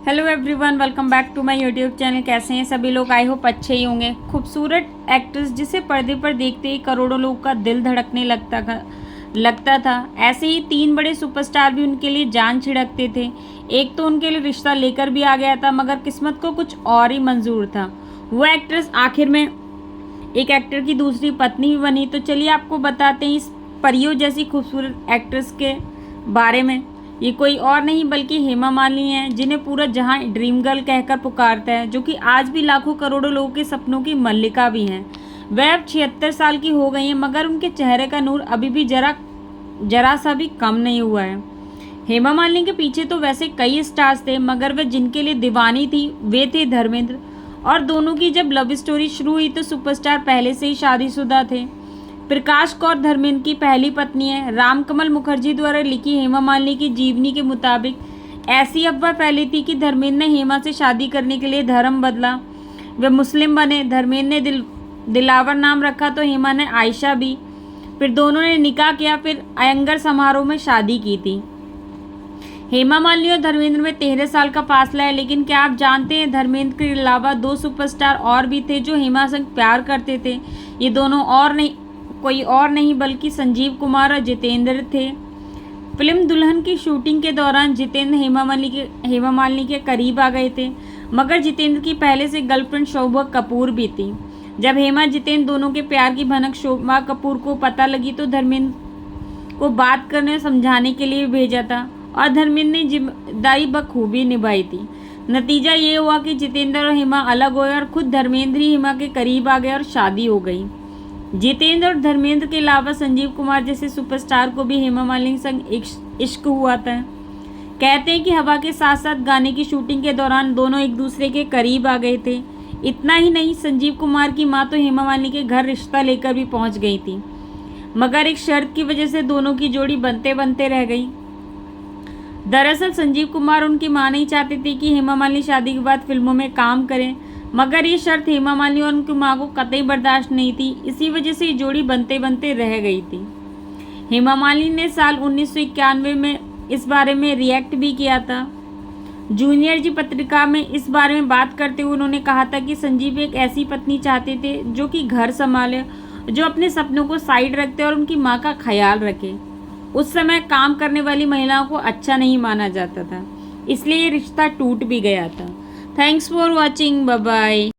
Hello everyone, welcome back to my YouTube channel. कैसे हैं सभी लोग? आई होप अच्छे ही होंगे। खूबसूरत एक्ट्रेस जिसे पर्दे पर देखते ही करोड़ों लोग का दिल धड़कने लगता था। ऐसे ही तीन बड़े सुपरस्टार भी उनके लिए जान छिड़कते थे। एक तो उनके लिए रिश्ता लेकर भी आ गया था, मगर किस्मत को कुछ और ही मंजूर था। वो एक्ट्रेस आखिर में एक एक्टर की दूसरी पत्नी भी बनी। तो चलिए आपको बताते हैं इस परियों जैसी खूबसूरत एक्ट्रेस के बारे में। ये कोई और नहीं बल्कि हेमा मालिनी है, जिन्हें पूरा जहां ड्रीम गर्ल कहकर पुकारता है, जो कि आज भी लाखों करोड़ों लोगों के सपनों की मल्लिका भी हैं। वह अब 76 साल की हो गई हैं, मगर उनके चेहरे का नूर अभी भी जरा सा भी कम नहीं हुआ है। हेमा मालिनी के पीछे तो वैसे कई स्टार्स थे, मगर वह जिनके लिए दीवानी थी वे थे धर्मेंद्र। और दोनों की जब लव स्टोरी शुरू हुई तो सुपरस्टार पहले से ही शादीशुदा थे। प्रकाश कौर धर्मेंद्र की पहली पत्नी है। रामकमल मुखर्जी द्वारा लिखी हेमा मालिनी की जीवनी के मुताबिक ऐसी अफवाह फैली थी कि धर्मेंद्र ने हेमा से शादी करने के लिए धर्म बदला। वे मुस्लिम बने। धर्मेंद्र ने दिलावर नाम रखा तो हेमा ने आयशा भी। फिर दोनों ने निकाह किया, फिर अयंगर समारोह में शादी की थी। हेमा मालिनी और धर्मेंद्र में 13 साल का फासला है। लेकिन क्या आप जानते हैं, धर्मेंद्र के अलावा दो सुपरस्टार और भी थे जो हेमा से प्यार करते थे। ये दोनों कोई और नहीं बल्कि संजीव कुमार और जितेंद्र थे। फिल्म दुल्हन की शूटिंग के दौरान जितेंद्र हेमा मालिनी के करीब आ गए थे, मगर जितेंद्र की पहले से गर्लफ्रेंड शोभा कपूर भी थी। जब हेमा जितेंद्र दोनों के प्यार की भनक शोभा कपूर को पता लगी तो धर्मेंद्र को बात करने और समझाने के लिए भेजा था, और धर्मेंद्र ने जिम्मेदारी बखूबी निभाई थी। नतीजा ये हुआ कि जितेंद्र और हेमा अलग हुए और खुद धर्मेंद्र ही हेमा के करीब आ गए और शादी हो गई। जितेंद्र और धर्मेंद्र के अलावा संजीव कुमार जैसे सुपरस्टार को भी हेमा मालिनी संग इश्क हुआ था। कहते हैं कि हवा के साथ साथ गाने की शूटिंग के दौरान दोनों एक दूसरे के करीब आ गए थे। इतना ही नहीं, संजीव कुमार की मां तो हेमा मालिनी के घर रिश्ता लेकर भी पहुंच गई थी, मगर एक शर्त की वजह से दोनों की जोड़ी बनते बनते रह गई। दरअसल संजीव कुमार उनकी मां नहीं चाहते थे कि हेमा मालिनी शादी के बाद फिल्मों में काम करें, मगर ये शर्त हेमा मालिनी और उनकी मां को कतई बर्दाश्त नहीं थी। इसी वजह से ये जोड़ी बनते बनते रह गई थी। हेमा मालिनी ने साल 1991 में इस बारे में रिएक्ट भी किया था। जूनियर जी पत्रिका में इस बारे में बात करते हुए उन्होंने कहा था कि संजीव एक ऐसी पत्नी चाहते थे जो कि घर संभाले, जो अपने सपनों को साइड रखते और उनकी माँ का ख्याल रखे। उस समय काम करने वाली महिलाओं को अच्छा नहीं माना जाता था, इसलिए ये रिश्ता टूट भी गया था। Thanks for watching, bye bye.